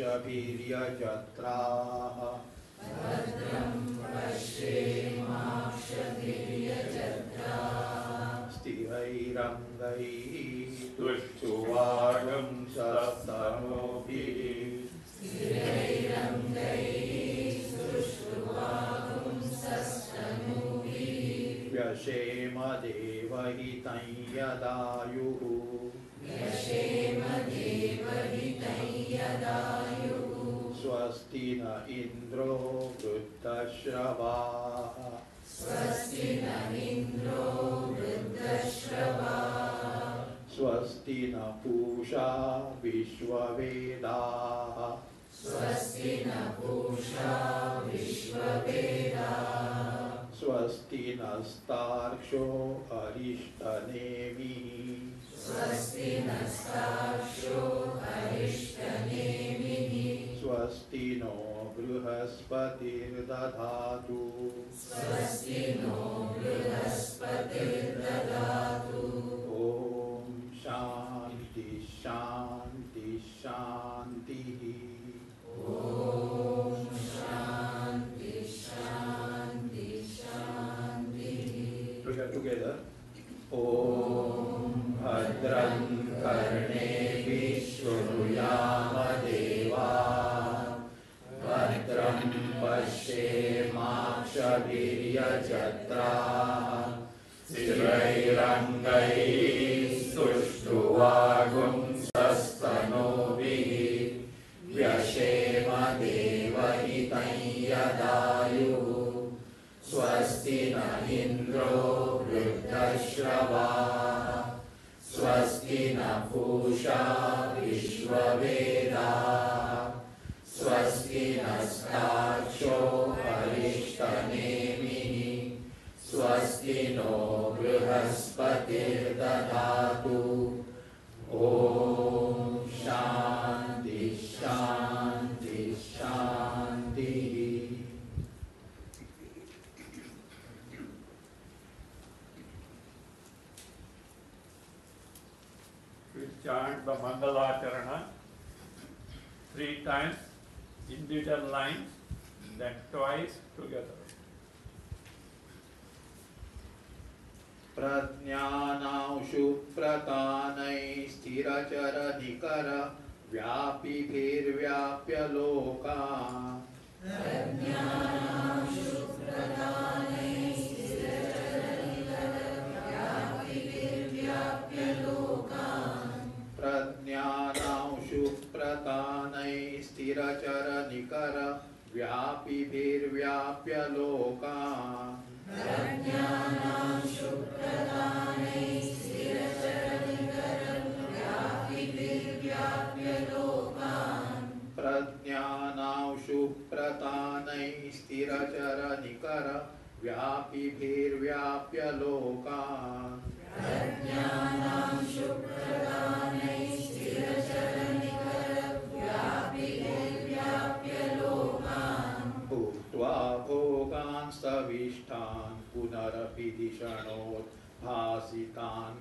पश्येमाक्षभिर्यजत्राः भद्रं पश्येमाक्षभिर्यजत्राः स्थिरैरङ्गैः तुष्टुवागुंसस्तनूभिः व्यशेम देवहितं यदायुः स्वस्ति न इन्द्रो वृद्धश्रवाः स्वस्ति न पूषा विश्ववेदाः स्वस्ति नस्तार्क्ष्यो अरिष्टनेमिः स्वस्ति नो बृहस्पतिर्दधातु ॐ शान्ति शान्ति शान्तिः together ॐ भद्रं कर्णेभिः शृणुयाम देवाः भद्रं पश्येमाक्षभिर्यजत्राः स्थिरैरङ्गैः सुष्ठुवागुंसस्तनूभिः व्यशेम देवहितं यदायुः स्वस्ति न इन्द्रो वृद्धश्रवाः स्वस्ति न पूषा विश्ववेदाः स्वस्ति नस्तार्क्ष्यो अरिष्टनेमिः स्वस्ति नो बृहस्पतिर्दधातु ॐ शान्ति शान्ति शान्तिः chant the Mangalacharana 3 times, individual lines, then twice together. प्रज्ञानांशु प्रकानैः स्थिरचरनिकर व्यापिभिर्व्याप्य लोकान् प्रज्ञानांशु प्रकानैः स्थिरचरनिकर व्यापिभिर्व्याप्य लोकान् प्रज्ञानांशु प्रकानैः स्थिरचरनिकर व्यापिभिर्व्याप्य लोकान् भुक्त्वा भोगान् सविष्टान् पुनरपि दिशणोद्भासितान्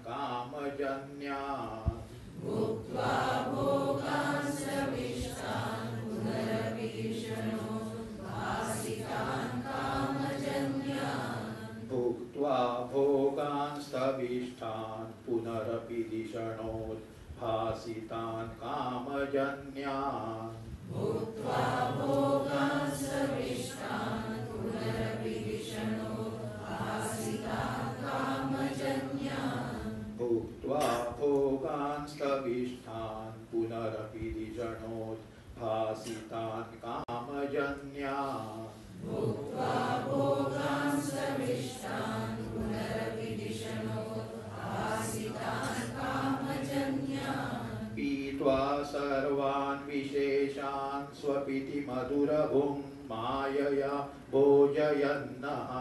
कामजन्यान् भुक्त्वा भोगान् सविष्टान् पुनरपि दिशणोद्भासितान् कामजन्यान् भुक्त्वा भोगान् सविष्टान् पुनरपि दिशणोद्भासितान् कामजन्यान् भुक्त्वा भोगान् सविष्टान् पुनरपि दिशणोद्भासितान् कामजन्यान् भुक्त्वा भोगान् सविष्टान् पुनरपि दिशणोद्भासितान् कामजन्यान् भुक्त्वा भोगान् सविष्टान् पुनरपि दिशणोद्भासितान् कामजन्यान् पीत्वा सर्वान् विशेषान् स्वपिति मधुरभुं मायया भोजयन्नः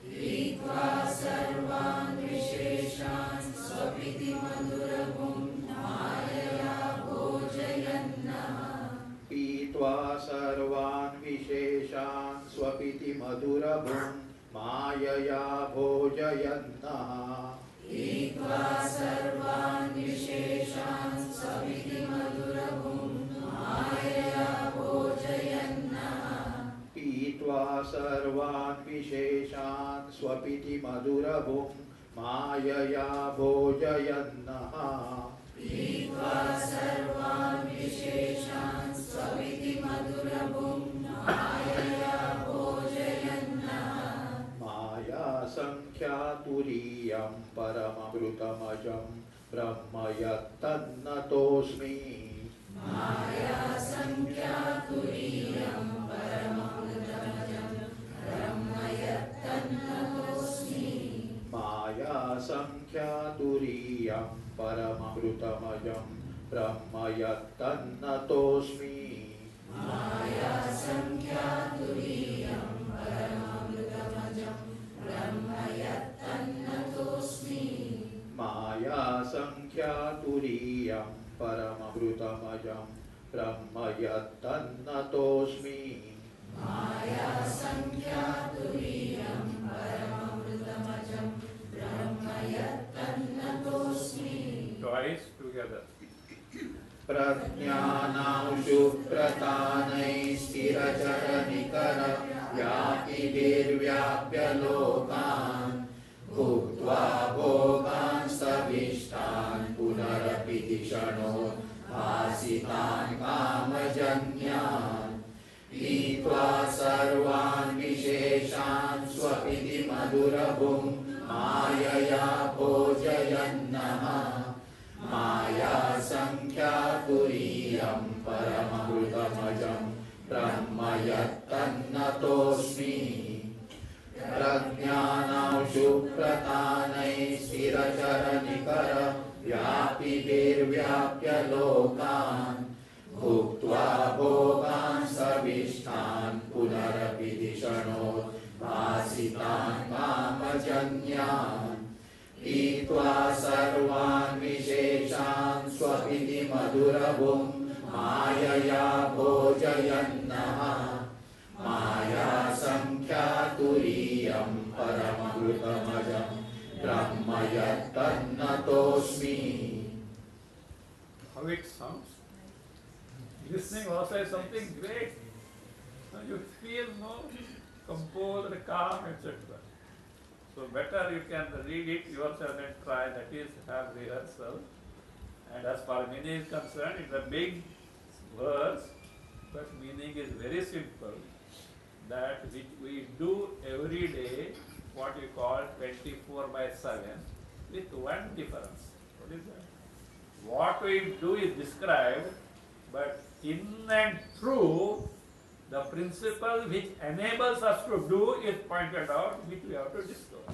पीत्वा सर्वान् विशेषान् स्वपिति मधुरभुं मायया भोजयन्नः पीत्वा सर्वान् विशेषान् स्वपिति मधुरभुं मायया भोजयन्नः पीत्वा सर्वान् विशेषान् स्वपिति मधुरभुं मायया स्वपिति मधुरभुं मायया भोजयन्नः पीत्वा सर्वान् विशेषान् स्वपिति मधुरभुं मायया भोजयन्नः माया संख्या तुरीयं परममृतमजं ब्रह्म यत्तन्नतोऽस्मि माया संख्या तुरीयं परममृतमजं ब्रह्म यत्तन्नतोऽस्मि माया संख्या तुरीयं परममृतमजं ब्रह्म यत्तन्नतोऽस्मि माया संख्या तुरीयं परममृतमजं ब्रह्म यत्तन्नतोऽस्मि माया संख्या तुरीयं परममृतमजं ब्रह्म यत्तन्नतोऽस्मि माया संख्या तुरीयं परममृतमजं ब्रह्म यत्तन्नतोऽस्मि Twice together. प्रज्ञानांशु प्रतानैः स्थिरचरनिकर व्यापिभिर्व्याप्य लोकान् भुक्त्वा भोगान् सविष्टान् पुनरपि धिषणो भासितान् कामजन्यान् पीत्वा सर्वान् विशेषान् स्वपिति मधुरभुं मायया भोजयन्नः माया संख्या तुरीयं परममृतमजं ब्रह्म यत्तन्नतोऽस्मि प्रज्ञानांशु प्रतानैः स्थिरचरनिकर व्यापिभिर्व्याप्य लोकान् भुक्त्वा भोगान् सविष्टान् पुनरपि धिषणो भासितान् कामजन्यान् पीत्वा सर्वान् विशेषान् स्वपिति मधुरभुं मायया भोजयन्नः माया संख्या तुरीयं परममृतमजं ब्रह्म यत्तन्नतोऽस्मि. How it sounds? Listening also is something great. You feel more composed, calm, etc. So better you can read it yourself and try, that is, have rehearsal. And as far as meaning is concerned, it's a big verse, but meaning is very simple. That which we do every day, what we call 24/7, with one difference. What is that? What we do is described, but in and through, the principle which enables us to do is pointed out, which we have to discover.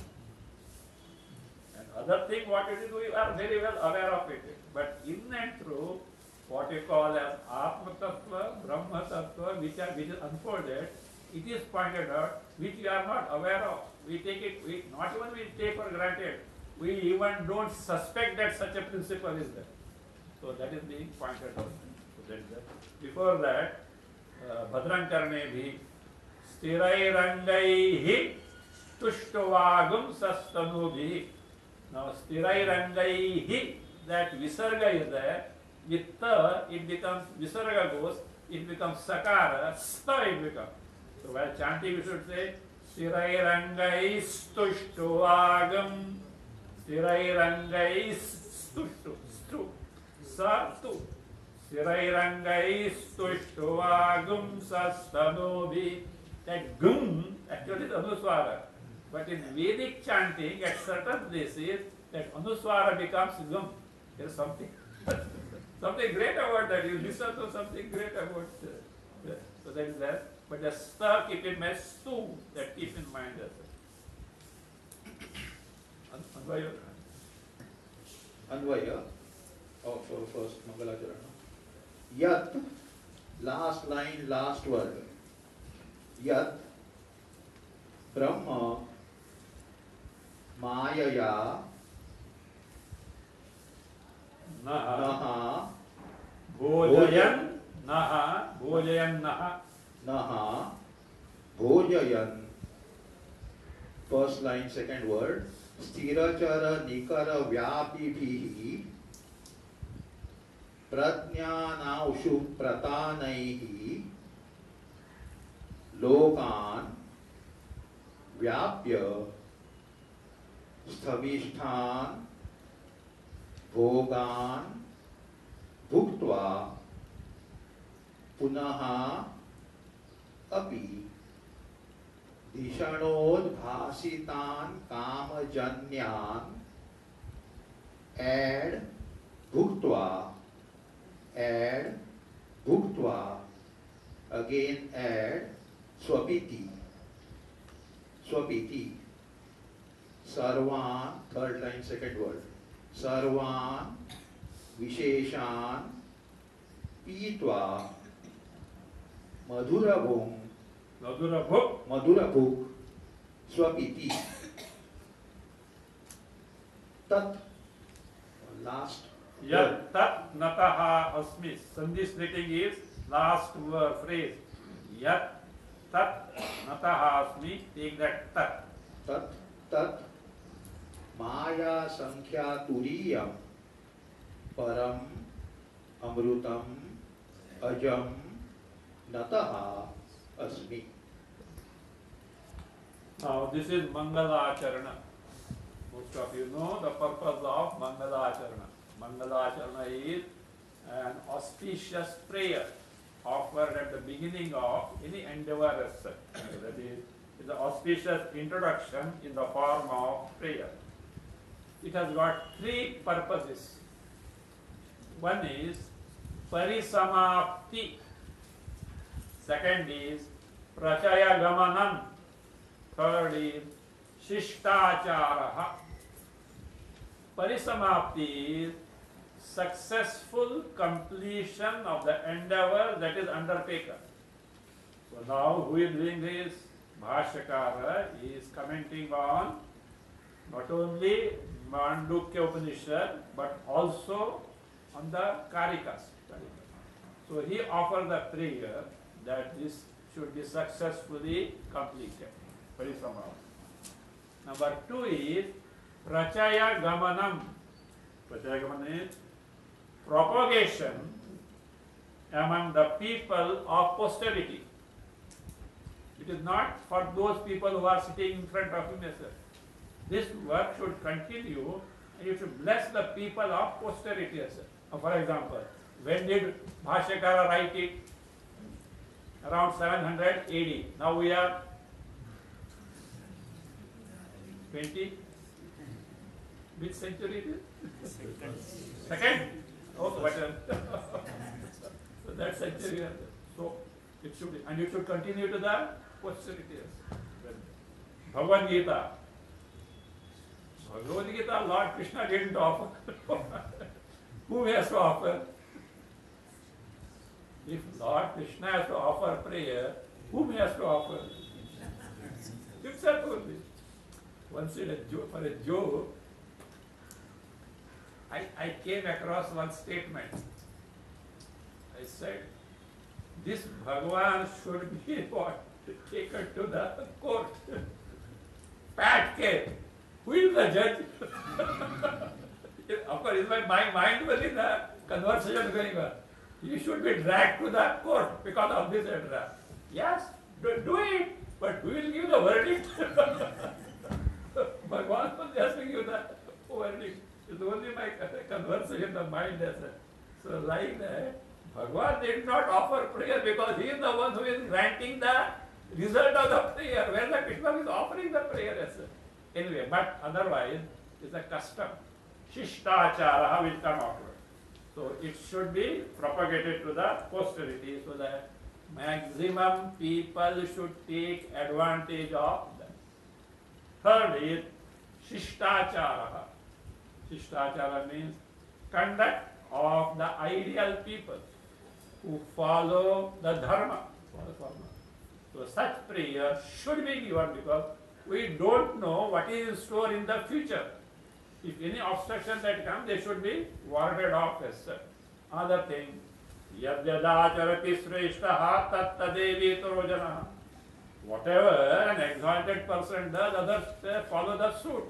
And other thing, what it is, we are very well aware of it. But in and through, what we call as Atma Tattva, Brahma Tattva, which is unfolded, it is pointed out, which we are not aware of. We take it, not even we take for granted. We even don't suspect that such a principle is there. So that is being pointed out. So that is that. Before that, Bhadran Karne bhi Stirairangaihi Tushtovagum Sastanubhi. Now Stirairangaihi, that Visarga is there. With ta, it becomes, Visarga goes, it becomes Sakara, sta it becomes. So while chanting we should say Stirairangais Tushtovagam, Stirairangais Tushtu, Stu, Sa, Tu. Stirairangais Tushtovagum Sastanubhi. That gum actually is Anuswara. But in Vedic chanting, at certain places, that Anuswara becomes gum. There is something, something great about that. You listen to something great about that. So that is that. But the sta, keep in mind, stu, that keep in mind. Anvaya. Anvaya. Oh, so first Mangalacharana. Yat, last line, last word. Yat, Brahma, Mayaya, Naha, Bhojayan, Naha, Bhojayan, Naha. Naha, Bhojayan. First line, second word. Sthirachara Nikara Vyapibhihi Prajnanaushu Pratanaihi Lokan Vyapya स्थविष्ठान भोगान भुक्त्वा पुनः अपि धिषणोद्भासितान कामजन्यान add भुक्त्वा again add swapiti sarvan, third line, second word, sarvan visheshan pitva madhurabhuk swapiti tat, last Yat tat nataha asmi. Sandhi splitting is last word phrase. Yat tat nataha asmi. Take that tat. tat maya sankhya turiyam param amrutam ajam nataha asmi. Now this is Mangala Acharana. Most of you know the purpose of Mangala Acharana. Mangala Acharana is an auspicious prayer offered at the beginning of any endeavor as such. That is the auspicious introduction in the form of prayer. It has got three purposes. One is Parisamapti. Second is Prachaya Gamanam. Third is Shishtacharaha. Parisamapti is successful completion of the endeavor that is undertaken. So now who is doing this? Bhashyakara is commenting on not only Mandukya Upanishad but also on the Karikas. So he offers the prayer that this should be successfully completed. Parisamapti. Number two is Prachaya Gamanam. Prachaya Gamanam is propagation among the people of posterity. It is not for those people who are sitting in front of him. This work should continue and you should bless the people of posterity. For example, when did Bhashyakara write it? Around 700 AD. Now we are 20. Which century it is? Second? Oh, better. So that century. So it should be, and it should continue to the posterity. Bhagavad Gita. Bhagavad Gita, Lord Krishna didn't offer. Who has to offer? If Lord Krishna has to offer prayer, whom he has to offer? Himself only. Once in a joke, for a joke, I came across one statement. I said, this Bhagavan should be what? Taken to the court. Pat came. Who is the judge? Of course, my mind was in the conversation going on. You should be dragged to the court because of this, etc. Yes, do it, but who will give the verdict? Bhagavan was just to give the verdict. It's only my conversation, the mind as so like that. Bhagavan did not offer prayer because he is the one who is granting the result of the prayer, where the Krishna is offering the prayer as well. Anyway, but otherwise, it's a custom. Shishtachara will come afterwards. So it should be propagated to the posterity so that maximum people should take advantage of that. Third is Shishtachara. Shishtachara means conduct of the ideal people who follow the dharma. So such prayer should be given because we don't know what is in store in the future. If any obstruction that comes, they should be warded off as such. Other thing, yadyadacharati sreshtaha tattadevetaro janaha. Whatever an exalted person does, others follow the suit.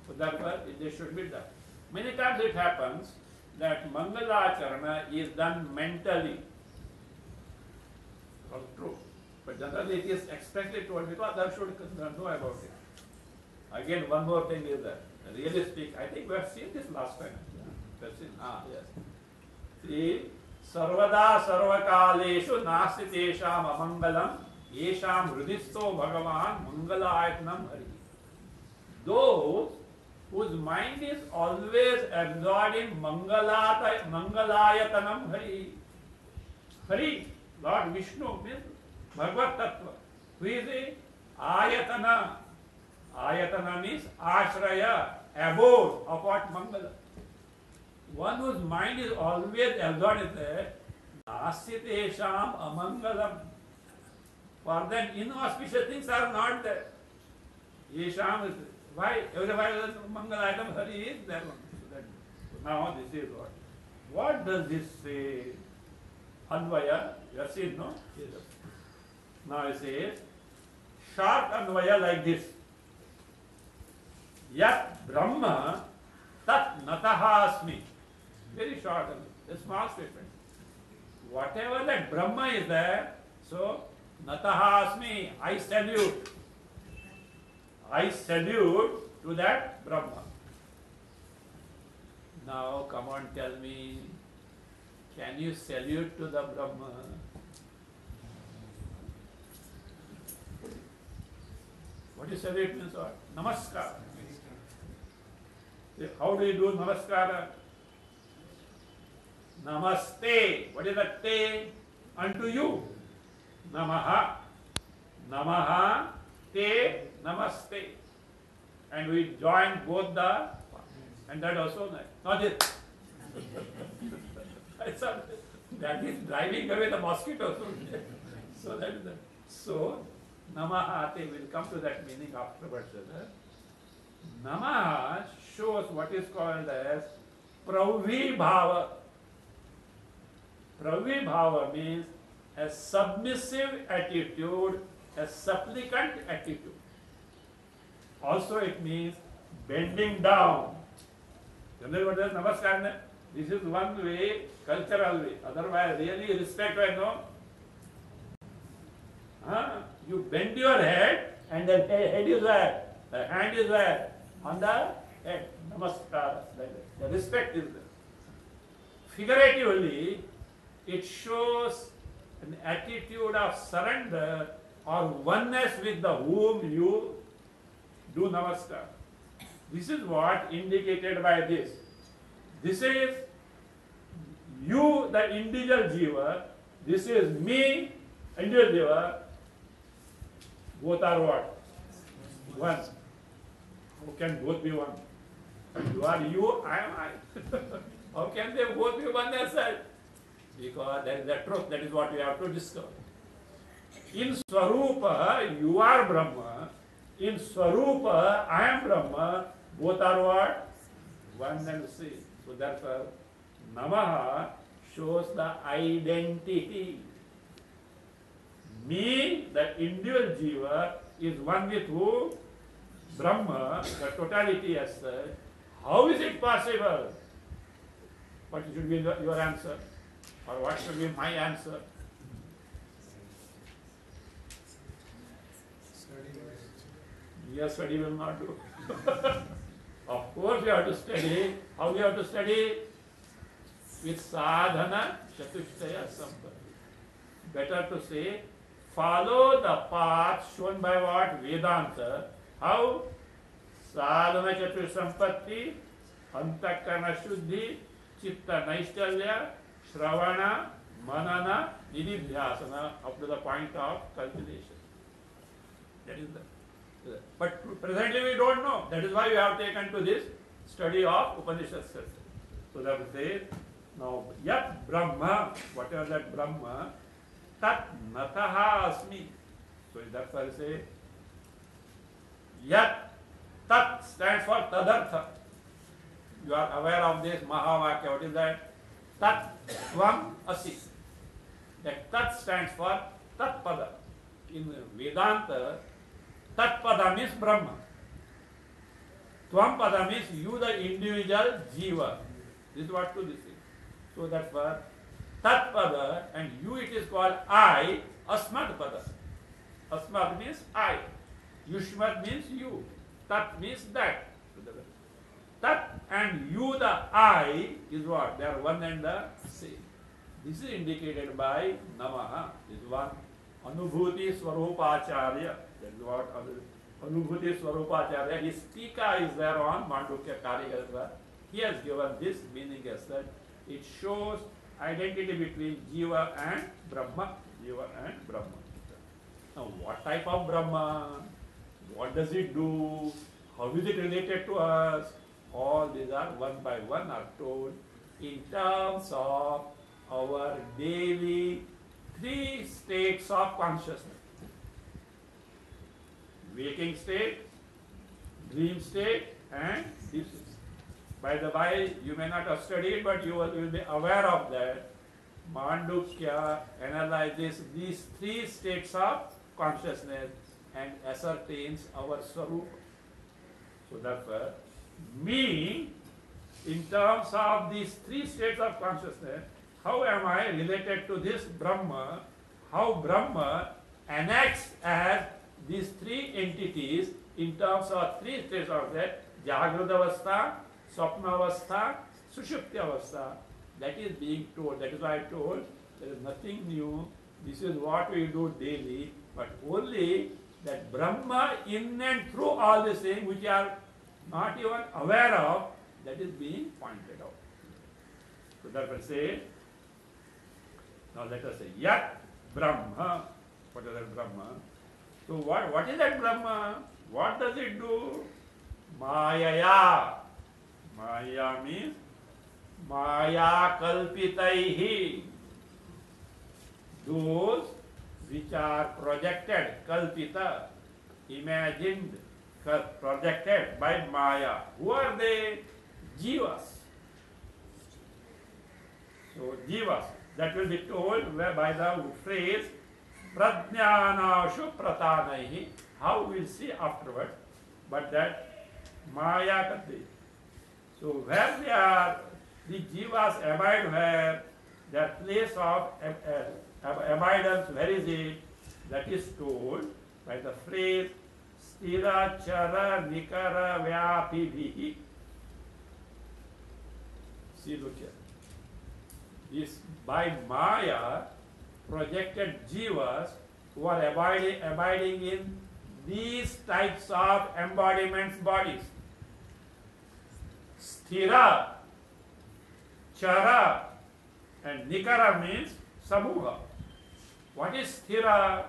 So therefore, they should be done. Many times it happens that Mangalacharana is done mentally. Not true. But generally it is expressly told because others should know about it. Again, one more thing is that realistic. I think we have seen this last time. We have seen, yes. See, sarvada sarvakaleshu nasti tesham amangalam yesham hridisto bhagavan mangalayatanam hari. Those whose mind is always absorbed in mangalayatanam hari. Hari, Lord Vishnu means Bhagavad Tattva. Who is he? Ayatana. Ayatana means ashraya, abode of what Mangala. One whose mind is always absorbed in that, nasitesham amangalam. For them, inauspicious things are not there. Yesham is why everywhere Mangalayatam Hari is there. So now this is what. What does this say? Anvaya, you have seen, no? Yes. Now it says, short Anvaya like this. Yat Brahma tat nataha asmi. Very short, a small statement. Whatever that Brahma is there, so nataha asmi, I salute. I salute to that Brahma. Now come on, tell me, can you salute to the Brahma? What is salute means what? Namaskar. How do you do namaskar? Namaste. What is that te? Unto you. Namaha. Namaha te namaste. And we join both the, and that also not it. That is driving away the mosquitoes. So that is the, so Namaha te, will come to that meaning afterwards. Namaha shows what is called as pravibhava. Pravibhava means a submissive attitude, a supplicant attitude. Also it means bending down. You know what is namaskar? This is one way, cultural way. Otherwise, really respect, I know. You bend your head and the head is where? The hand is where? On the head. Namaskar. The respect is there. Figuratively, it shows an attitude of surrender or oneness with the whom you do namaskar. This is what indicated by this. This is you, the individual jiva. This is me, individual jiva. Both are what? One. How can both be one? You are you, I am I. How can they both be one as such? Because that is the truth. That is what we have to discover. In Swarupa, you are Brahma. In Swarupa, I am Brahma. Both are what? One and the same. So therefore, Namaha shows the identity. Me, the individual jiva, is one with who? Brahma, the totality as such. How is it possible? What should be your answer? Or what should be my answer? Your study will not do. Of course you have to study. How you have to study? With sadhana chatushtaya sampatti. Better to say, follow the path shown by what? Vedanta. How? Sadhana chatushtaya sampatti, antakarana shuddhi, chitta naishtalya, shravana, manana, nididhyasana, up to the point of cultivation. That is the. But presently we don't know. That is why we have taken to this study of Upanishads. So that we say, now, yat Brahma, whatever that Brahma, tat nataha asmi. So that's why I say, yat, tat stands for tadartha. You are aware of this Mahavakya. What is that? Tat tvam asi. That tat stands for tat pada. In Vedanta, tat pada means Brahma. Tvam pada means you, the individual jiva. This is what to this is. So that's why tat pada and you it is called I, asmad pada. Asmad means I. Yushmad means you. Tat means that. Tat and you, the I, is what? They are one and the same. This is indicated by Namaha. This is one. Anubhuti Swarupacharya. That is what Anubhuti Swarupacharya. His tika is there on Mandukya Karikatra. He has given this meaning as that it shows identity between Jiva and Brahma. Jiva and Brahma. Now, what type of Brahma? What does it do? How is it related to us? All these are one by one are told in terms of our daily 3 states of consciousness. Waking state, dream state, and deep sleep. By the way, you may not have studied, but you will be aware of that. Mandukya analyzes these 3 states of consciousness and ascertains our Swarupa. So therefore, me, in terms of these 3 states of consciousness, how am I related to this Brahma? How Brahma annexes as these 3 entities in terms of 3 states of that, Jagruta Swapna Avastha, Sushupti Avastha. That is being told. That is why I told there is nothing new. This is what we do daily, but only that Brahma in and through all these things which are not even aware of, that is being pointed out. So therefore say, now let us say, Yat Brahma. What is that Brahma? So what is that Brahma? What does it do? Mayaya. Maya means Maya Kalpitaihi. Those which are projected, Kalpita, imagined, projected by Maya. Who are they? Jivas. So Jivas, that will be told by the phrase Prajnanashu Pratanaihi. How we will see afterwards, but that Maya Kalpita. So where they are, the Jivas abide where, their place of abidance, where is it? That is told by the phrase Stira Chara Nikara Vyapibhihi. See, look here. This by Maya projected Jivas who are abiding in these types of embodiments bodies. Sthira, Chara, and Nikara means Samuha. What is Sthira?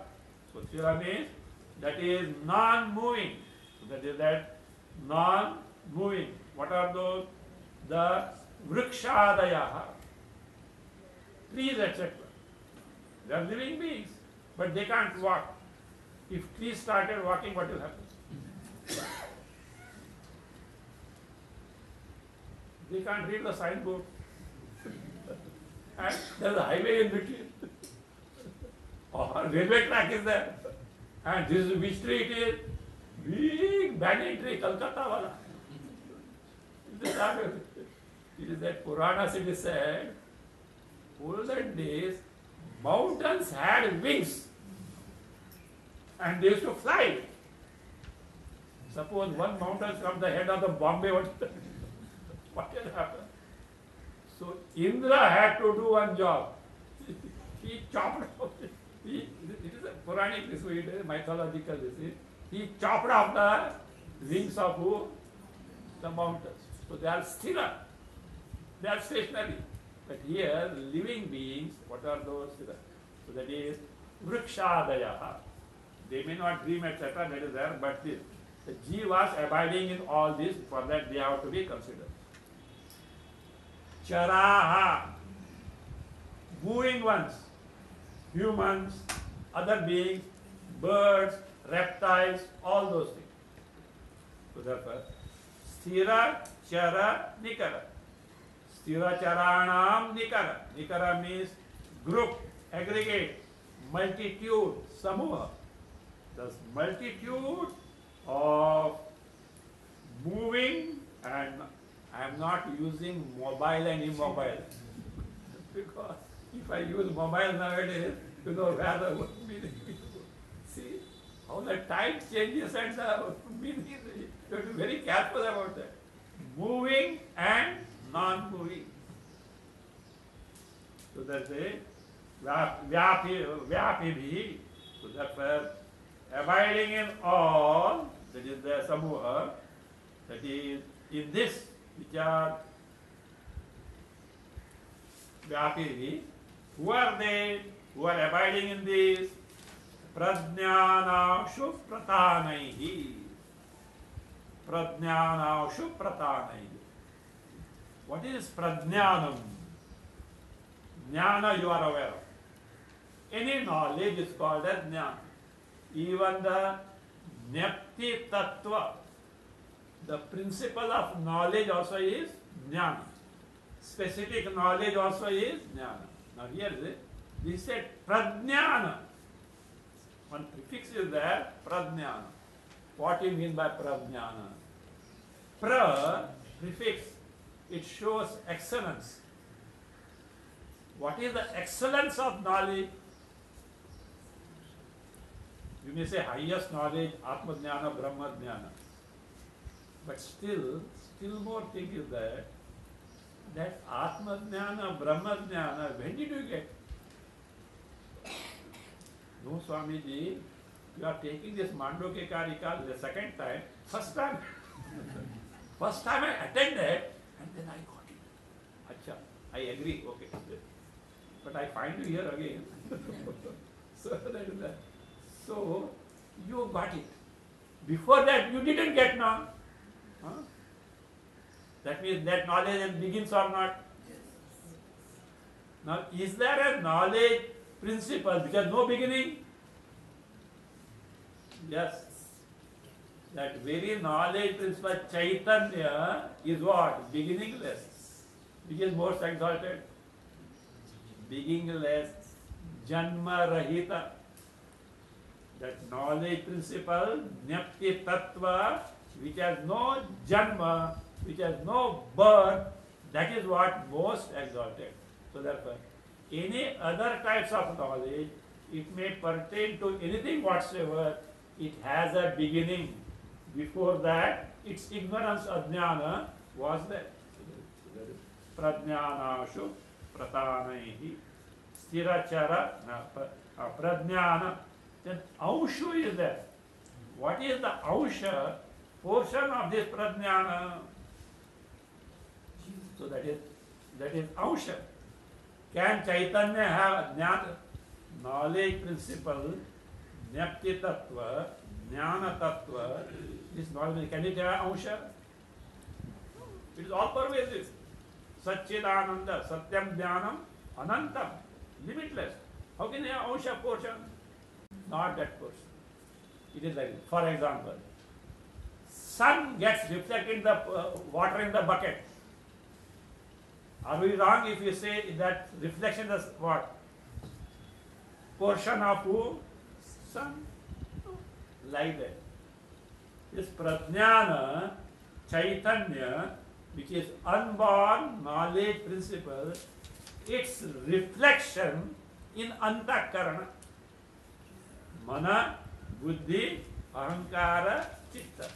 So Sthira means that is non-moving. So that is that non-moving. What are those? The Vrikshadayaha, trees, etc. They are living beings, but they can't walk. If trees started walking, what will happen? They can't read the signboard. And there is a highway in between. Or railway track is there. And this is which tree it is? Big banyan tree, Calcutta wala. It is that Puranas it is said, olden days, mountains had wings. And they used to fly. Suppose one mountain from the head of the Bombay, what will happen? So Indra had to do one job. He chopped off, it is a Puranic, this way, mythological, this is. He chopped off the wings of who? The mountains. So they are stira. They are stationary. But here, living beings, what are those? So that is Vrikshadayaha. They may not dream, etc. That is there, but the jivas abiding in all this, for that they have to be considered. Charaha, moving ones, humans, other beings, birds, reptiles, all those things. So therefore, Sthira, Chara, Nikara. Sthira Charanam Nikara. Nikara means group, aggregate, multitude, samuha. The multitude of moving, and I am not using mobile and immobile. Because if I use mobile nowadays, you know where the meaning is. See how the time changes and the meaning is. You have to be very careful about that. moving and non-moving. So that's a vyapibhi. So therefore, abiding in all, that is the samuha, that is in this, which are vyapibhi. Who are they who are abiding in this? Prajnanashu pratanaihi. Prajnanashu pratanaihi. What is prajnanam? Jnana you are aware of. Any knowledge is called as jnana. Even the Nyapti Tattva, the principle of knowledge also is jnana. Specific knowledge also is jnana. Now here this said prajnana. One prefix is there, prajnana. What do you mean by prajnana? Pra, prefix, it shows excellence. What is the excellence of knowledge? You may say highest knowledge, Atma Jnana, Brahma Jnana. But still more thing is that Atma Jnana, Brahma Jnana, when did you get? No, Swamiji, you are taking this Mandoke Karika the second time. First time I attended and then I got it. Acha, I agree, okay. But I find you here again. So that is that. So you got it. Before that you didn't get now. Huh? That means that knowledge begins or not? Now is there a knowledge principle which has no beginning? Yes. That very knowledge principle Chaitanya is what? Beginningless. Which is most exalted? Beginningless, Janma Rahita. That knowledge principle, Nyapti Tattva, which has no Janma, which has no birth, that is what most exalted. So therefore, any other types of knowledge, it may pertain to anything whatsoever, it has a beginning. Before that, its ignorance, ajnana, was there. Prajnanashu pratanaihi sthirachara prajnana. Then aushu is there. What is the ausha portion of this prajnana? So that is ausha. Can Chaitanya have jnana, knowledge principle, nyapti tattva, jnana tattva, this knowledge, can it have ausha? It is all pervasive. Satchidananda, Satyam Jnanam, Anantam, limitless. How can you have ausha portion? Not that portion. It is like, for example, sun gets reflected in the water in the bucket. Are we wrong if you say that reflection is what? Portion of who? Sun. Like that. This prajnana, Chaitanya, which is unborn knowledge principle, its reflection in antakarana. Mana, buddhi, ahankara, chitta.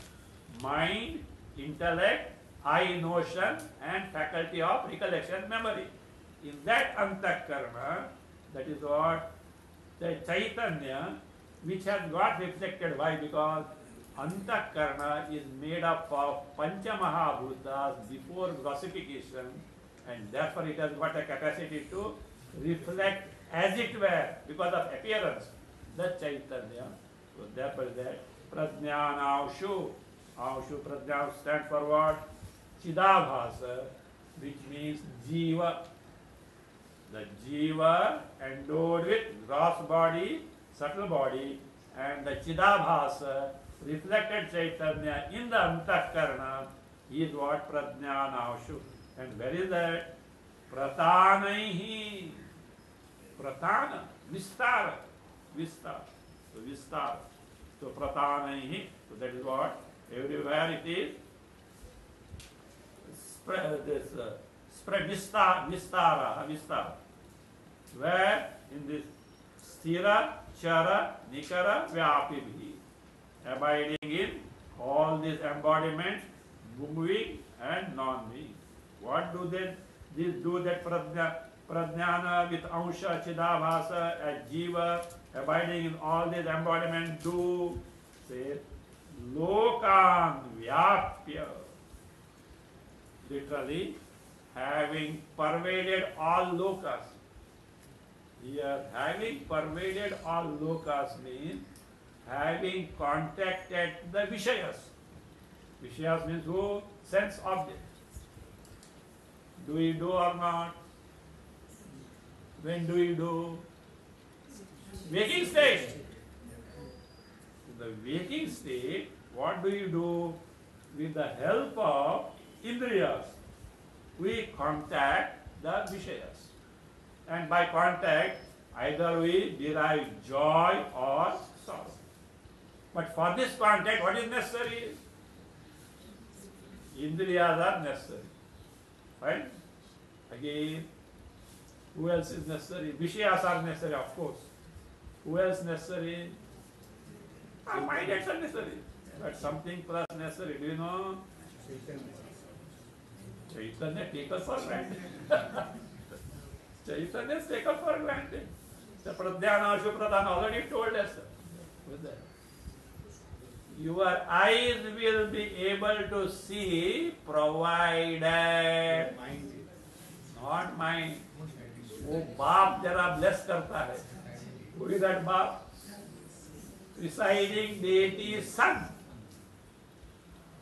Mind, intellect, eye notion and faculty of recollection, memory. In that antakarana, that is what the Chaitanya, which has got reflected. Why? Because antakarana is made up of Pancha Mahabhutas before grossification, and therefore it has got a capacity to reflect as it were because of appearance. The Chaitanya. So therefore that Prajnanaushu. Aushu Prajna stands for what? Chidabhasa, which means Jiva. The Jiva endowed with gross body, subtle body, and the Chidabhasa, reflected Chaitanya in the Antakarana, is what Prajnanaushu. And where is that? Pratanaihi. Pratana, Vistara. Vistara. So Vistara. So Pratanaihi. So that is what? Everywhere it is. Spread Vistara. Where? In this Sthira, Chara, Nikara, Vyapibhi. Abiding in all these embodiments, moving and non-me. What do they do that prajnana with ansha chidabhasa as jiva abiding in all these embodiments do? Say lokan vyapya. Literally, having pervaded all lokas. Here, having pervaded all lokas means having contacted the Vishayas. Vishayas means who? Sense objects. Do we do or not? When do we do? Waking state. In the waking state, what do you do? With the help of Indriyas, we contact the Vishayas. And by contact, either we derive joy or sorrow. But for this contact, what is necessary? Indriyas are necessary. Right? Again, who else is necessary? Vishayas are necessary, of course. Who else necessary? Mind is necessary. But something plus necessary. Do you know? Chaitanya taken for granted. Chaitanya is taken for granted. The Pradhyana Ashupradhana already told us. With that. Your eyes will be able to see provided, not mind. वो बाप जरा bless करता है. Who is that बाप? Presiding deity Sun.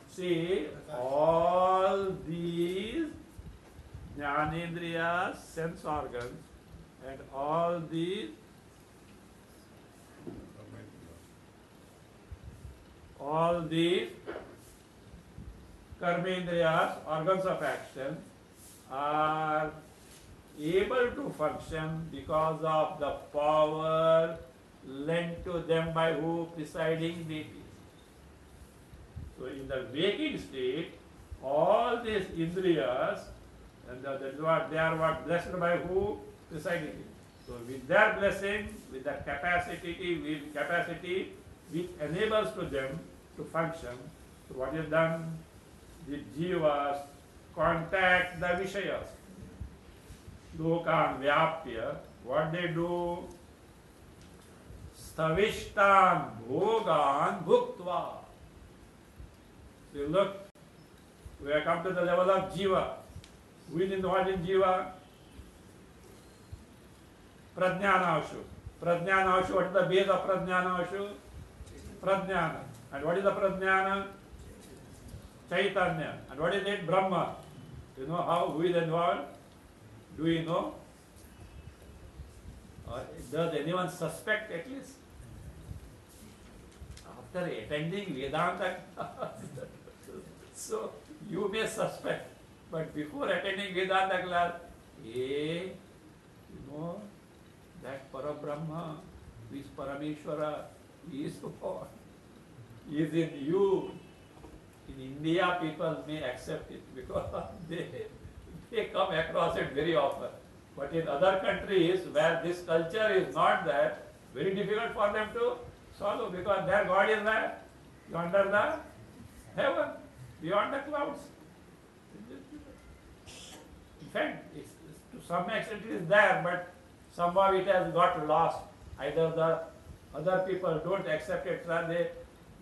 See, all these Jnanendriyas, sense organs, and all these Karmendriyas, organs of action, are able to function because of the power lent to them by who? Presiding deity. So in the waking state, all these Indriyas, and they are what? Blessed by who? Presiding deity. So with their blessing, with the capacity which enables to them to function, so what is done? The jivas contact the Vishayas. Lokan vyapya, what they do? Stavishtan bhogan bhuktva. So look, we have come to the level of jiva. Who is involved in jiva? Prajnanashu. Prajnanashu, what is the base of Prajnanashu? Prajnana. And what is the Prajnana? Chaitanya. And what is it? Brahma. You know how? Who is involved? Do you know? Or does anyone suspect at least? After attending Vedanta, so you may suspect. But before attending Vedanta class, you know, that Parabrahma, who is Parameshwara, he is God. He is in you. In India, people may accept it because they come across it very often. But in other countries where this culture is not there, very difficult for them to swallow because their God is there, yonder the heaven, beyond the clouds. In fact, to some extent it is there, but somehow it has got lost. Either the other people don't accept it,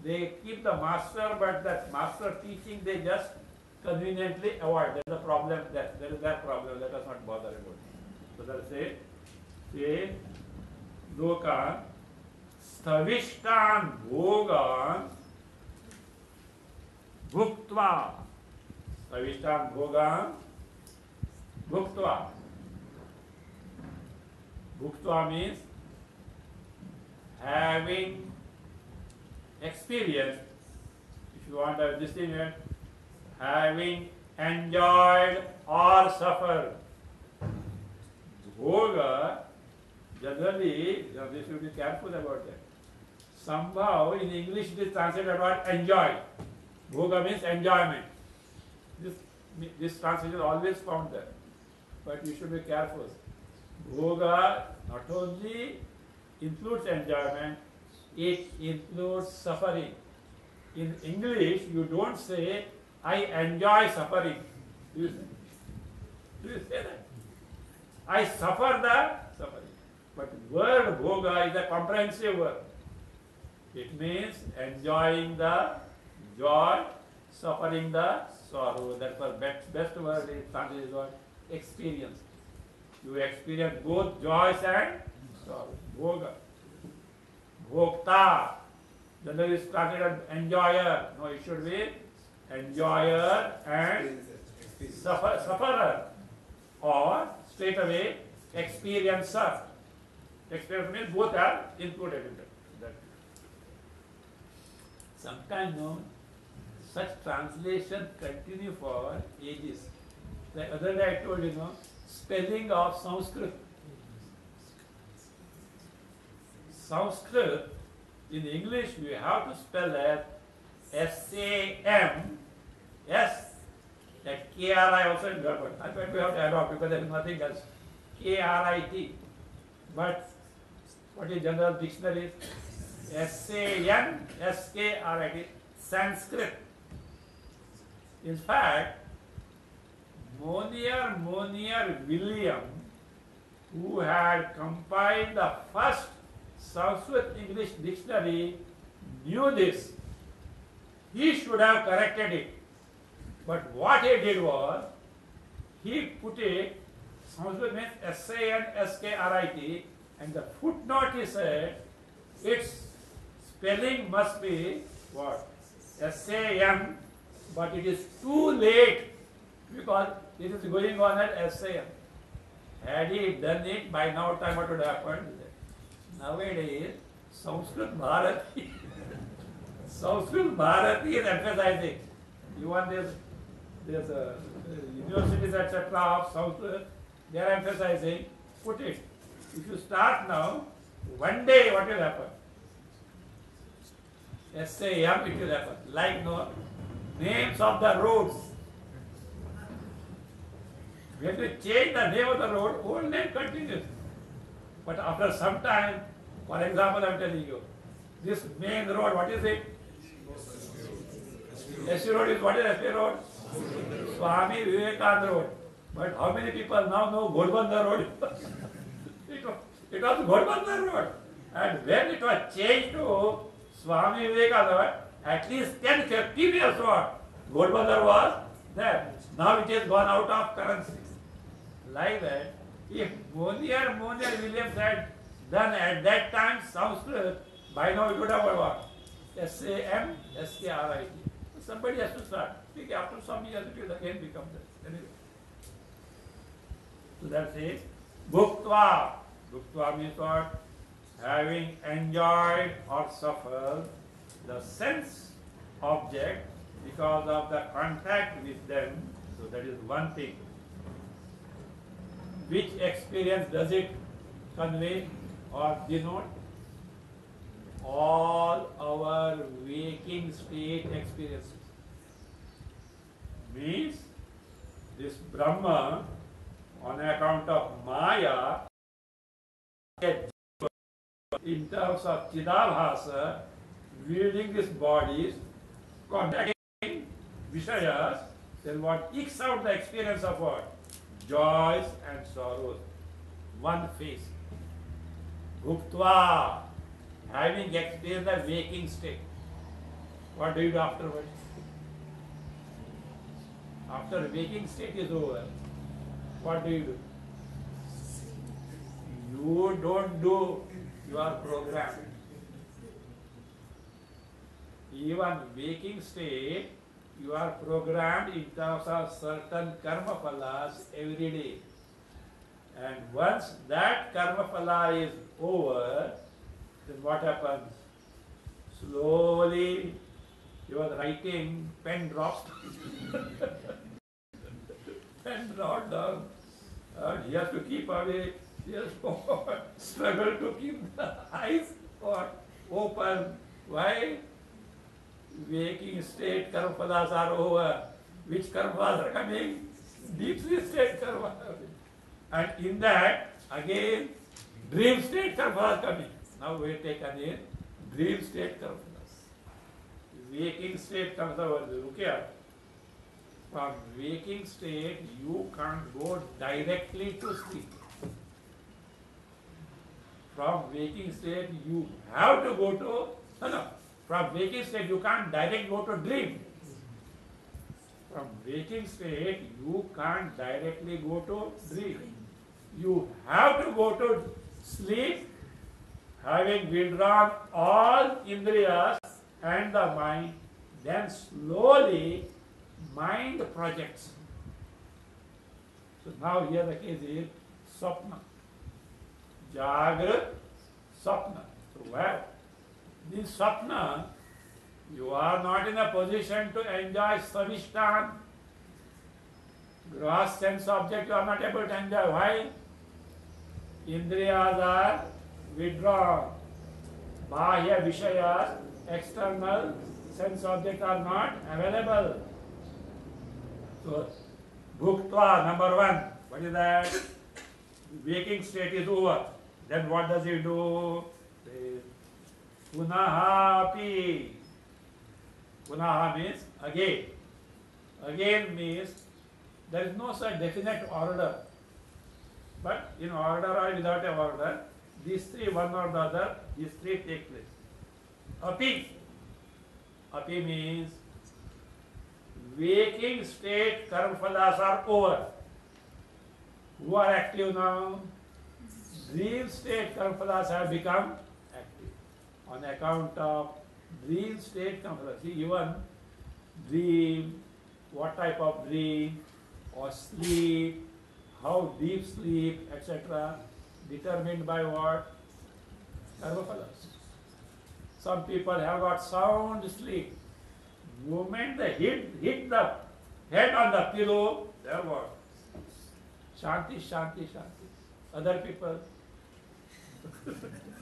they keep the master, but that master teaching they just conveniently avoid. There is a problem, there is that problem, let us not bother about it. So that say, Lokan, Stavishtan Bhogan Bhuktva. Stavishtan Bhogan Bhuktva. Bhuktva means having experience, if you want to distinguish, having enjoyed or suffered. Bhoga, generally, we should be careful about that. Somehow in English it is translated about enjoy. Bhoga means enjoyment. This translation is always found there. But you should be careful. Bhoga not only includes enjoyment, it includes suffering. In English, you don't say I enjoy suffering. Do you say? Do you say that? I suffer the suffering. But word bhoga is a comprehensive word. It means enjoying the joy, suffering the sorrow. That's the best word is translated word experience. You experience both joys and sorrow. Bhoga. Bhokta. Generally is translated enjoyer. No, it should be enjoyer and sufferer. Or straight away experiencer. Experience means both are included in that. Sometimes no, such translation continue for ages. The other day I told you, spelling of Sanskrit. Sanskrit in English we have to spell as S-A-M, S, that K-R-I also in German. I thought we have to adopt because there is nothing else. K-R-I-T. But what is general dictionary? S-A-N, S-K-R-I-T, Sanskrit. In fact, Monier William, who had compiled the first Sanskrit English dictionary, knew this. He should have corrected it. But what he did was, he put a Sanskrit means S-A-N, S-K-R-I-T, and the footnote he said, its spelling must be what? S-A-M, but it is too late because it is going on at S-A-M. Had he done it, by now time what would happen? Nowadays, Sanskrit Bharati, Sanskrit Bharati is emphasizing. Even there's universities etc. of Sanskrit, they are emphasizing, put it. If you start now, one day what will happen? S-A-M it will happen. Like names of the roads. When you change the name of the road, old name continues. But after some time, for example, I am telling you, this main road, what is it? S-C road is what is S-C road? Swami Vivekananda road. But how many people now know Ghodbunder road? It was Ghodbunder road. And when it was changed to Swami Vivekananda road, at least 10-15 years old, Ghodbunder was there. Now it has gone out of currency. Like that, if Monier Williams had done at that time Sanskrit, by now it would have what? S-A-M, S-K-R-I-T. Somebody has to start. After some years it will again become that. Anyway. So that's it. Bhuktva. Bhuktva means what? Having enjoyed or suffered the sense object because of the contact with them. So that is one thing. Which experience does it convey or denote? All our waking state experiences. Means this Brahma, on account of Maya, in terms of Chidabhasa, wielding these bodies, contacting Vishayas, then what ekes out the experience of what? Joys and sorrows. One face. Bhuktva, having experienced the waking state. What do you do afterwards? After waking state is over, what do? You don't do your program. Even waking state, you are programmed in terms of certain karma phalas every day. And once that karma phala is over, then what happens? Slowly, you are writing, pen drops. Pen drops down. And he has to keep away. He has to struggle to keep the eyes open. Why? Waking state karma phalas are over. Which karma phalas are coming? Deep sleep state karma. And in that, again, dream state karma phalas coming. Now we take again dream state karma phalas. Waking state comes over. Look here. From waking state, you can't go directly to sleep. From waking state, you have to go to, no. From waking state, you can't directly go to dream. From waking state, you can't directly go to dream. You have to go to sleep, having withdrawn all indriyas and the mind, then slowly mind projects. So now here the case is Swapna. Jagrat, Swapna. So where? This Swapna, you are not in a position to enjoy Savishtan. Gross sense object you are not able to enjoy. Why? Indriyas are withdrawn. Bahya Vishayas, external sense objects are not available. So, Bhuktva, number one, what is that? Waking state is over. Then what does he do? Punahapi. Punaha means again. Again means there is no such definite order. But in order or without a order, these three, one or the other, these three take place. Api. Api means waking state karmaphalas are over. Who are active now? Dream state karmaphalas have become active. On account of dream state karmaphalas. See, even dream, what type of dream, or sleep, how deep sleep, etc., determined by what? Karmaphalas. Some people have got sound sleep. Moment they hit the head on the pillow, they are what? Shanti, shanti, shanti. Other people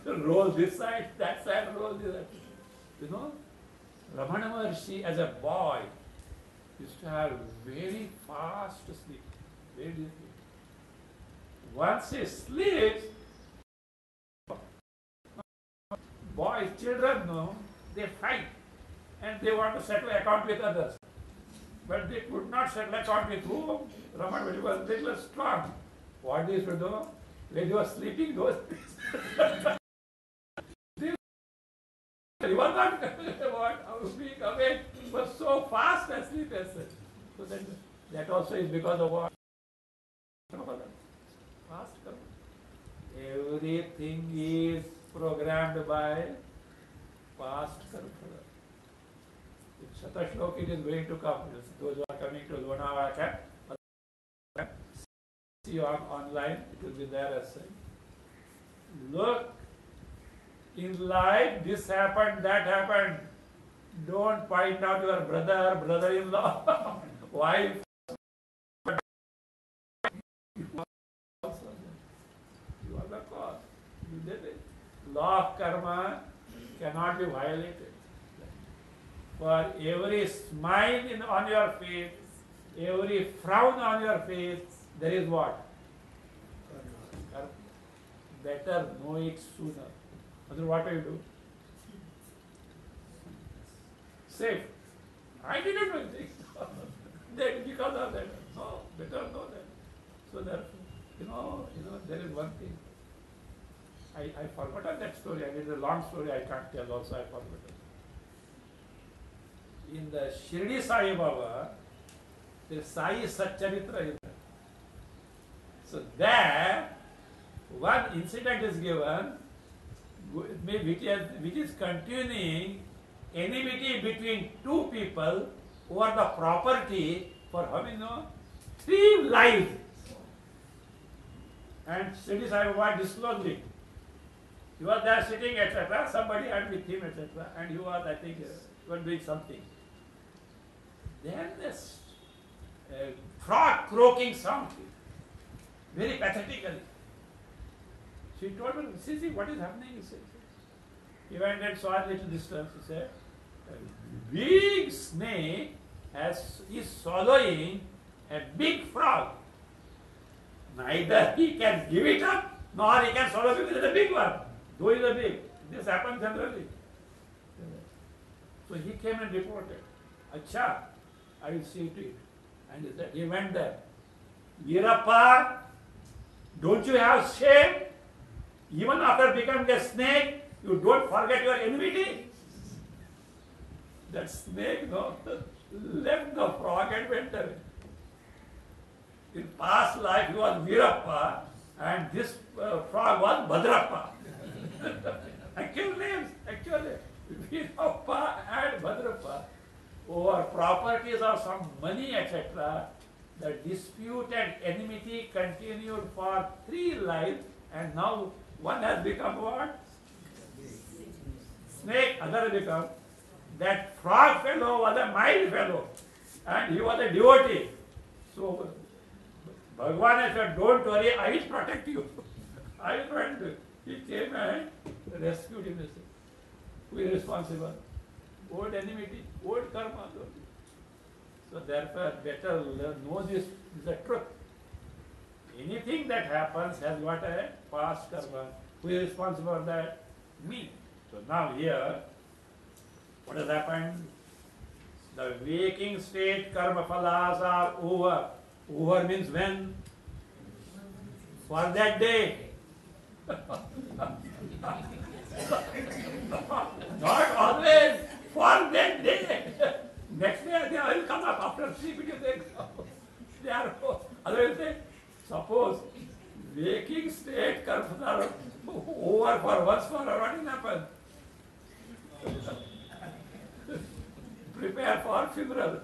roll this side, that side, roll this side. You know, Ramana Maharshi as a boy used to have very fast sleep. Very deep sleep. Once he sleeps, boys, children know, they fight and they want to settle account with others. But they could not settle account with whom? Raman was a little strong. What they should do? When they were sleeping, those they were not being awake, but so fast asleep as such. So that also is because of what? Fast karma. Everything is programmed by past karma. In Shatashlok it is going to come. Those who are coming to Lonavala camp, see you online, it will be there as such. Look, in life this happened, that happened. Don't point out your brother, brother-in-law, wife. You are the cause. You did it. Law of karma cannot be violated. For every smile on your face, every frown on your face, there is what? Karma. Better know it sooner. Otherwise, what do you do? Safe. I didn't know anything. Then because of that. No, better know that. So therefore, you know, there is one thing. I forgot that story. I did a long story. I can't tell. Also, I forgot it. In the Shirdi Sai Baba, the Sai Satcharitra is there. So there, one incident is given, which is continuing enmity between two people over the property for how many 3 lives. And Shirdi Sai Baba disclosed it. He was there sitting, etc. Somebody had with him, etc. And he was, I think, he was doing something. Then this frog croaking sound, very pathetically. She told me, see, what is happening? He said. He went and saw a little distance. He said, a big snake is swallowing a big frog. Neither he can give it up, nor he can swallow it with a big one. Though he is a big. This happens generally. So he came and reported. Acha, I will see to it. And he went there. Veerappa, don't you have shame? Even after becoming a snake, you don't forget your enmity? That snake, no, left the frog and went away. In past life, he was Veerappa, and this frog was Bhadrappa. Actual names, actually. Veerappa and Bhadrappa. Over properties or some money, etc. The dispute and enmity continued for 3 lives, and now one has become what? Snake, other become. That frog fellow was a mild fellow, and he was a devotee. So Bhagavan has said, don't worry, I will protect you. I will protect you. He came and rescued him. Who is responsible? Old enmity, old karma. So therefore, better know this is the truth. Anything that happens has got a past karma. Who is responsible for that? Me. So now here, what has happened? The waking state karma phalas are over. Over means when? For that day. Not always. For that day. Next day they will come up after 3 videos. They are otherwise suppose waking state karmas are over for once for what will happen? Prepare for funeral.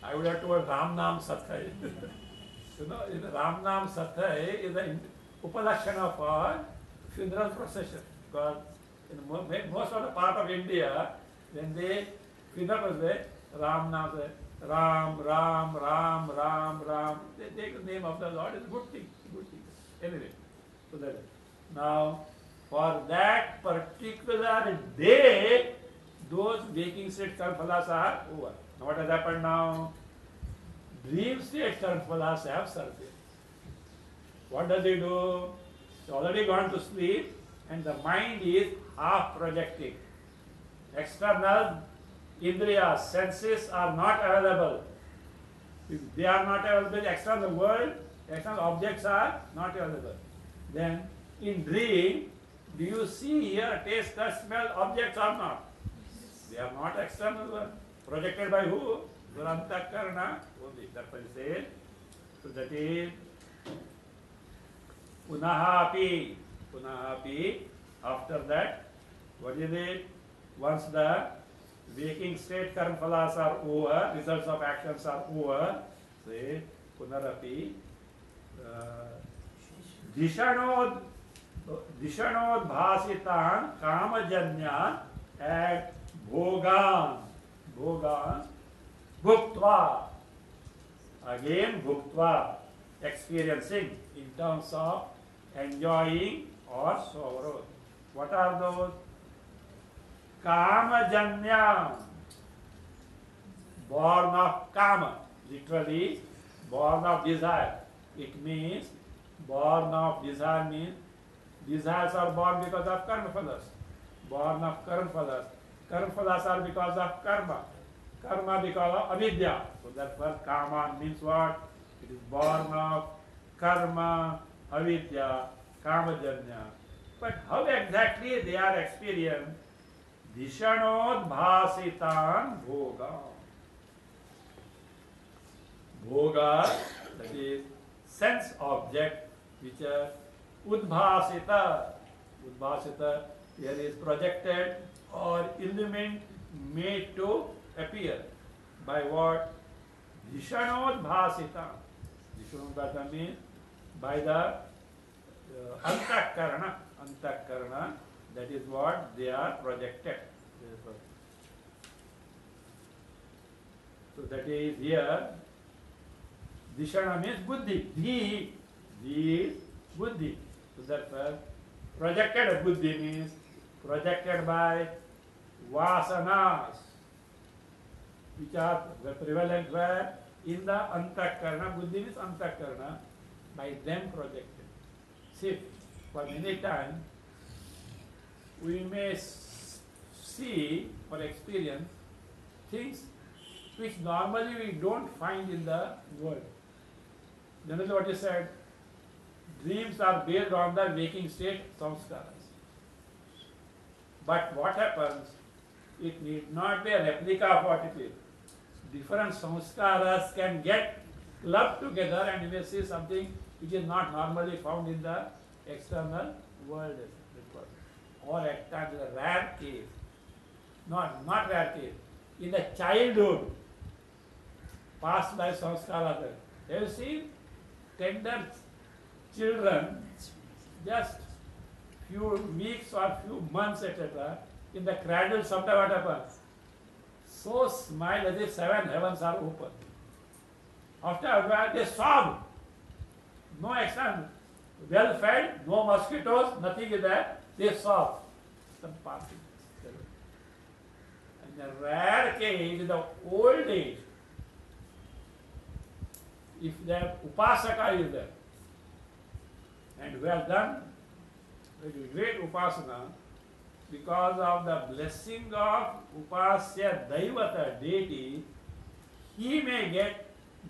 I would have told Ram Nam Sathai. In Ram Nam Sathai is the upalakshana for funeral procession. Because in most of the part of India, when they funeral was there, Ram Nam say, Ram, Ram, Ram, Ram, Ram. They take the name of the Lord. It's a good thing. Good thing. Anyway, so that now for that particular day, those waking state karma phalas are over. Now what has happened now? Dream state karma phalas have surfaced. What does he do? He's already gone to sleep and the mind is half projecting. External indriyas, senses are not available. If they are not available, the external world, external objects are not available. Then in dream, do you see, hear, taste, touch, smell objects or not? They are not external. Projected by who? Your antakarana only. That's what he said. So that is punahapi. Punahapi. After that, what is it? Once the waking state karma phalas are over, results of actions are over, say punarapi. Dishanod bhasitan kamajanya at bhogan. Bhogan. Bhuktva. Again bhuktva. Experiencing in terms of enjoying or sorrow. What are those? Kamajanya. Born of kama. Literally, born of desire. It means, born of desire means, desires are born because of karma phalas. Born of karma phalas. Karma phalas are because of karma. Karma because of avidya. So therefore, kama means what? It is born of karma, avidya, kamajanya. But how exactly they are experienced? Dishanod bhasitan bhoga. Bhoga, that is sense object, which are udbhasita. Udbhasita here is projected or illumined, made to appear. By what? Dishanod bhasita. Dishanod bhasita means by the antakarana. Antakarana, that is what they are projected. So that is here. Dishana means buddhi. Dhi is buddhi. So therefore, projected buddhi means projected by vasanas, which are prevalent where in the antakarana. Buddhi means antakarana, by them projected. See, for many times we may see or experience things which normally we don't find in the world. Generally what is said, dreams are based on the waking state samskaras. But what happens, it need not be a replica of what it is. Different samskaras can get clubbed together and you may see something which is not normally found in the external world. Or at times a rare case, not rare case, in the childhood, passed by samskaras. Have you seen tender children, just few weeks or few months, etc., in the cradle, sometimes what happens? So smile as if 7 heavens are open. After a while, they sob. No extent. Well fed, no mosquitoes, nothing is there. They sob. Some passing. And the rare case in the old age, if the upasaka is there, and we have done great upasana, because of the blessing of upasya daivata deity, he may get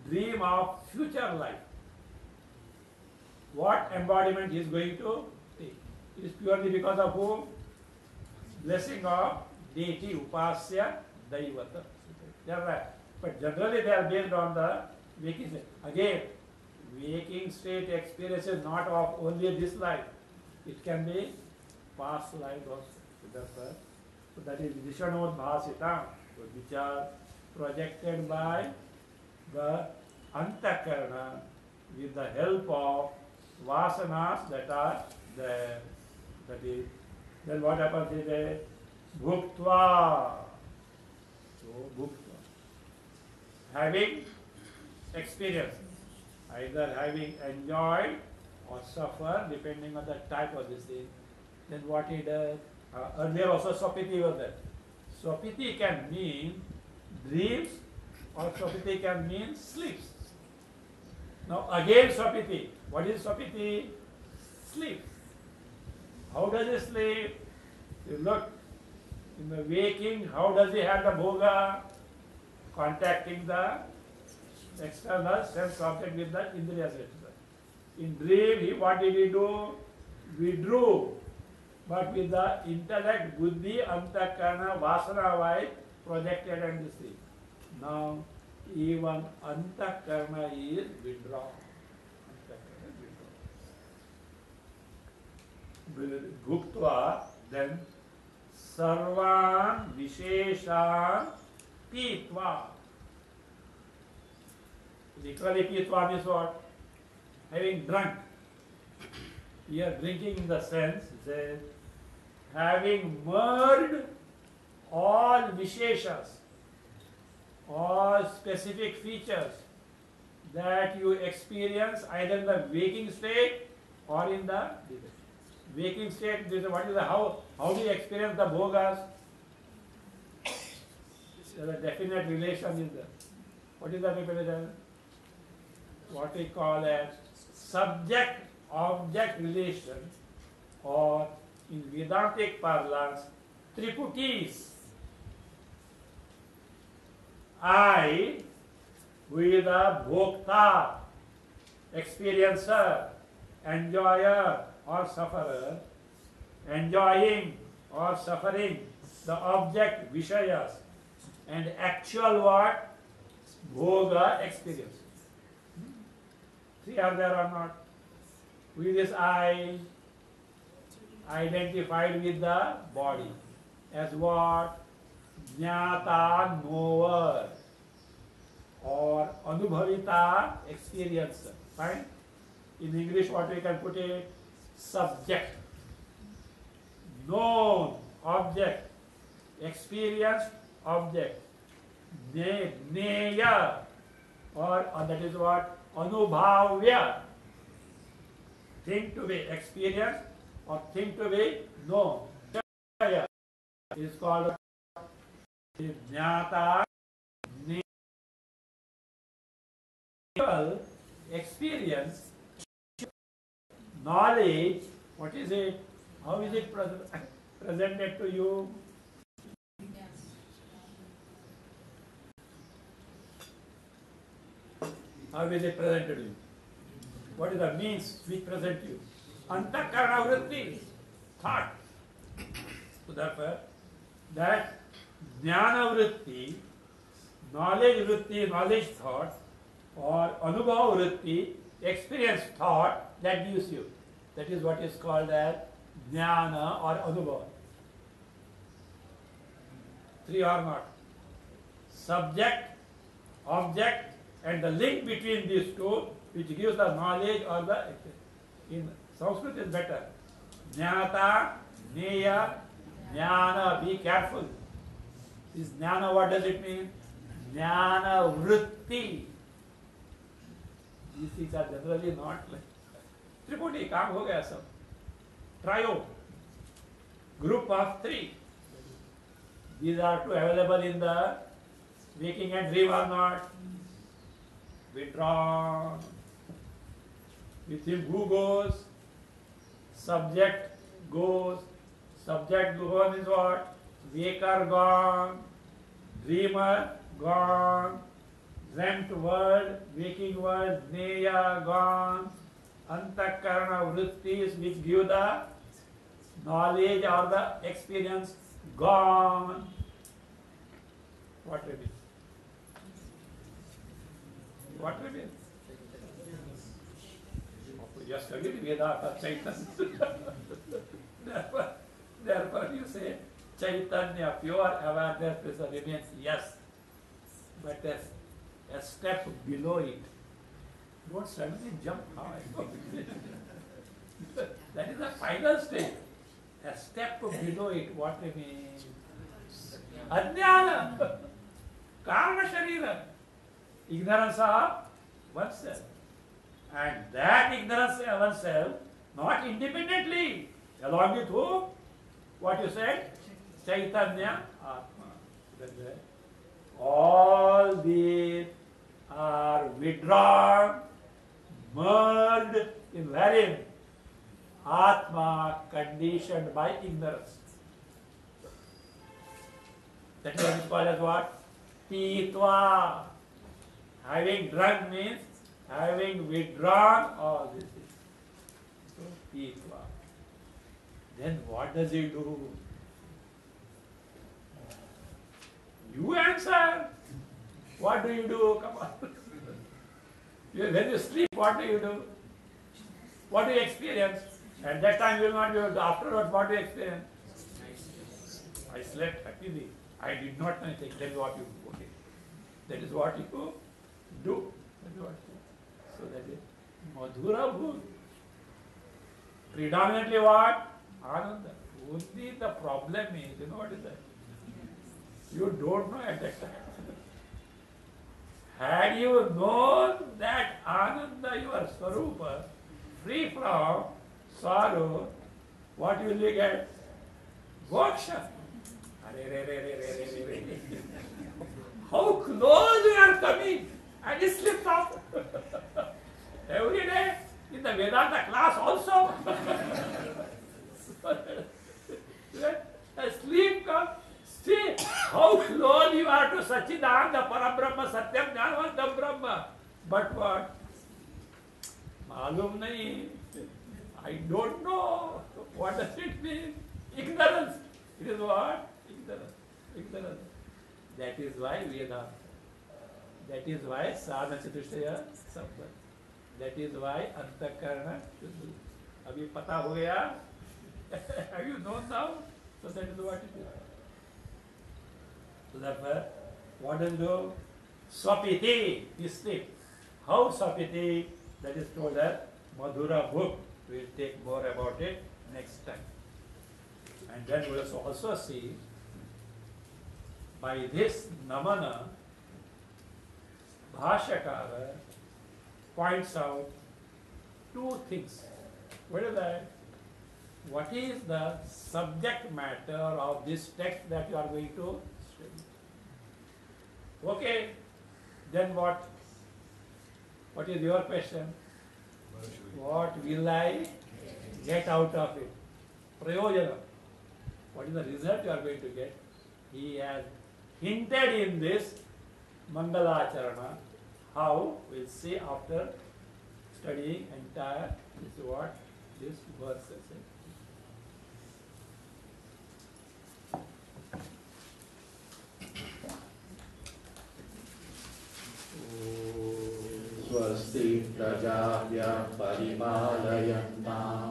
dream of future life. What embodiment he is going to take? It is purely because of whom? Blessing of deity, upasya daivata. They are right. But generally they are based on the waking state. Again, waking state experience is not of only this life. It can be past life also. So that is Vishanodbhasitam, which are projected by the antakarana with the help of vasanas that are there. That is, then what happens is a bhuktva. So bhuktva, having experience, either having enjoyed or suffer, depending on the type of this thing. Then what he does? Earlier also Swapiti was there. Swapiti can mean dreams or Swapiti can mean sleeps. Now again Swapiti. What is Swapiti? Sleep. How does he sleep? You look, in the waking, how does he have the bhoga? Contacting the external sense object with the indriya center. In dream, what did he do? Withdrew. But with the intellect, buddhi, antakarana, vasana wise projected and this thing. Now, even antakarana is withdrawn. Guktva, then sarvan visheshan pitva. Literally, pitva means what? Having drunk. Here, drinking in the sense that having merged all visheshas, all specific features that you experience either in the waking state or in the waking state. This is what is the how do you experience the bhogas? There is a definite relation is there. What is the relation? What we call as subject-object relation, or in Vedantic parlance, triputis. I, who is the bhokta, experiencer, enjoyer or sufferer, enjoying or suffering the object vishayas, and actual what? Bhoga experience. See, are there or not? With this I identified with the body as what? Jnata, knower, or anubhavita, experiencer. Fine? In English, what we can put it? Subject. Known object. Experienced object. Neya, or that is what? Anubhavya. Thing to be experienced or thing to be known. Is called jnata, experience, knowledge. What is it? How is it presented to you? How is it presented to you? What is the means which present you? Antakarana vritti, thought. So therefore, that jnana vritti, knowledge vritti, knowledge thought, or anubhava vritti, experience thought, that gives you. That is what is called as jnana or anubhava. Three or not. Subject, object, and the link between these two, which gives the knowledge or the. In Sanskrit is better. Jnanata, Jnaya, Jnana. Be careful. This Jnana, what does it mean? Jnana vritti. These things are generally not like. Tripodi, काम हो गया सब. Trio. Group of three. These are two available in the waking and dream or not. Withdrawn. With him who goes? Subject goes. Subject goes is what? Waker gone. Dreamer gone. Dreamt world, waking world, Jnaya gone. Antakarana vrittis which give the knowledge or the experience gone. What remains? What remains? Just again Vedanta Chaitanya. Therefore you say Chaitanya, pure awareness remains, yes, but a step below it. Don't suddenly jump high. That is the final stage. A step below it, what remains? Ajnana, karma sharira, ignorance of oneself. And that ignorance of oneself, not independently, along with who? What you said? Chaitanya, Atma. All these are withdrawn, merged in wherein? Atma, conditioned by ignorance. That is what is called as what? Pitva. Having drunk means having withdrawn all these things. So, Pitva. Then what does he do? You answer. What do you do? Come on. When you sleep, what do you do? What do you experience? At that time you will not be able to. Afterwards, what do you experience? I slept happily. I did not know anything. Tell me what you do. Okay. That is what you do. That is what you do. So that is Madhura Bhut. Predominantly what? Ananda. Only the problem is, you know what is that? You don't know at that time. Had you known that Ananda, your Swarupa, free from sorrow, what will you get? Moksha. How close we are coming, and it slips off. Every day in the Vedanta class also. Sleep comes. See how close you are to Sachidananda, Parabrahma, Satyam, Jnanavantam Brahma. But what? Malum nahi. I don't know. What does it mean? Ignorance. It is what? Ignorance. Ignorance. That is why Vedanta. That is why Sadhana Chatushtaya Sampad. That is why Antakarana Shuddhi. Abhi pata ho gaya? Have you known now? So that is what it is. So therefore, what does it do? Swapiti, you sleep. How Swapiti? That is told as Madhura Bhuk. We will take more about it next time. And then we will also see, by this Namana, Bhashyakara points out two things. What is that? What is the subject matter of this text that you are going to study? Okay, then what? What is your question? What will I get out of it? Prayojana. What is the result you are going to get? He has hinted in this Mangalacharana how we'll see after studying entire is what this verse says. स्वस्ति प्रजाभ्यः परिपालयन्तां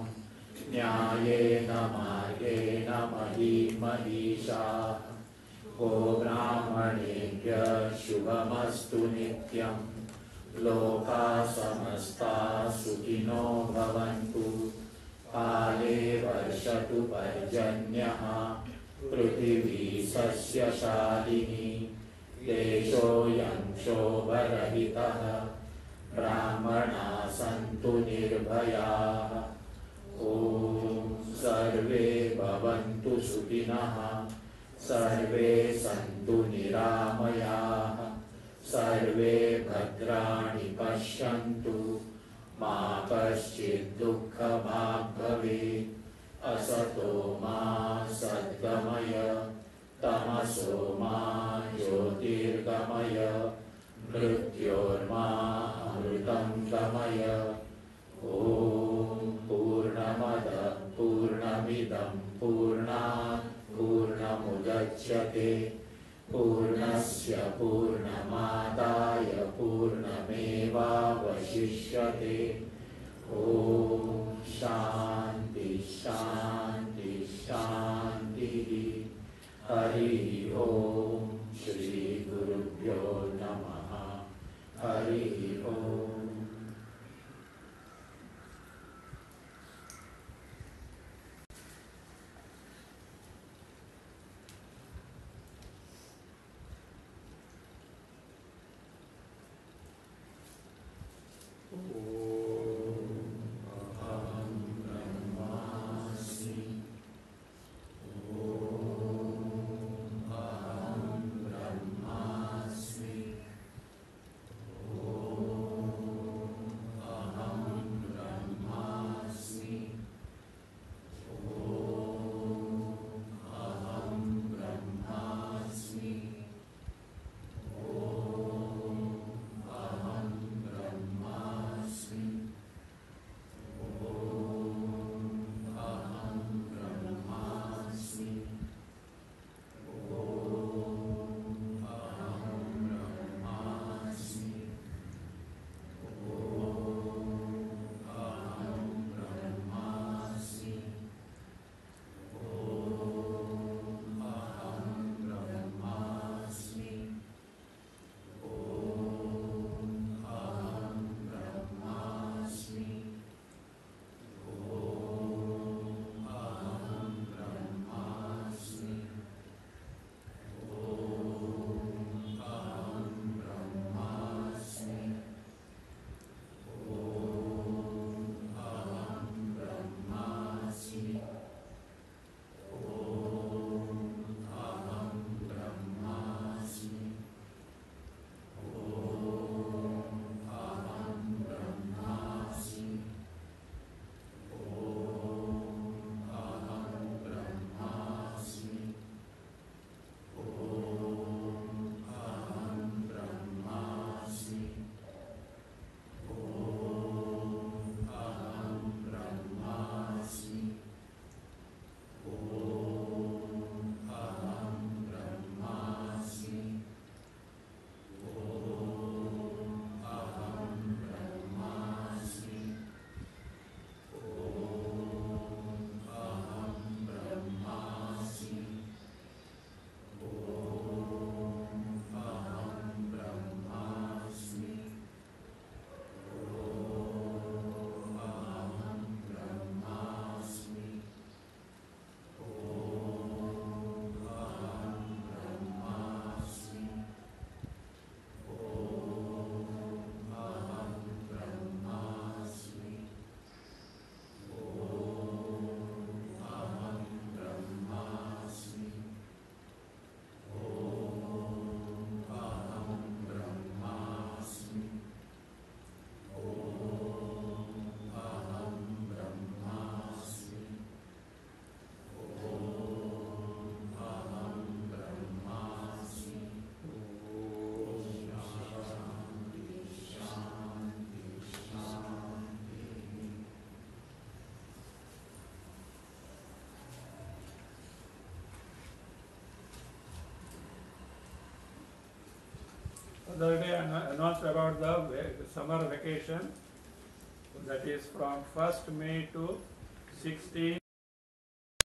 न्यायेन मार्गेण महीं मनीषाः गो ब्राह्मणेभ्यः शुभमस्तु नित्यं लोकाः समस्ताः सुखिनो भवन्तु काले वर्षतु पर्जन्यः पृथिवी सस्यशालिनी देशोऽयं क्षोभरहितः ब्राह्मणाः सन्तु निर्भयाः ॐ सर्वे भवन्तु सुखिनः सर्वे सन्तु निरामयाः सर्वे भद्राणि पश्यन्तु मा कश्चित् दुःखभाग् भवेत् असतो मा सद्गमय तमसो मा ज्योतिर्गमय मृत्योर्मा अमृतं गमय ॐ पूर्णमदः पूर्णमिदं पूर्णात् पूर्णमुदच्यते पूर्णस्य पूर्णमादाय पूर्णमेवावशिष्यते ॐ शान्ति शान्ति शान्तिः हरिः ॐ श्री गुरुभ्यो नमः हरिः ॐ other day I announced about the summer vacation that is from 1st May to 16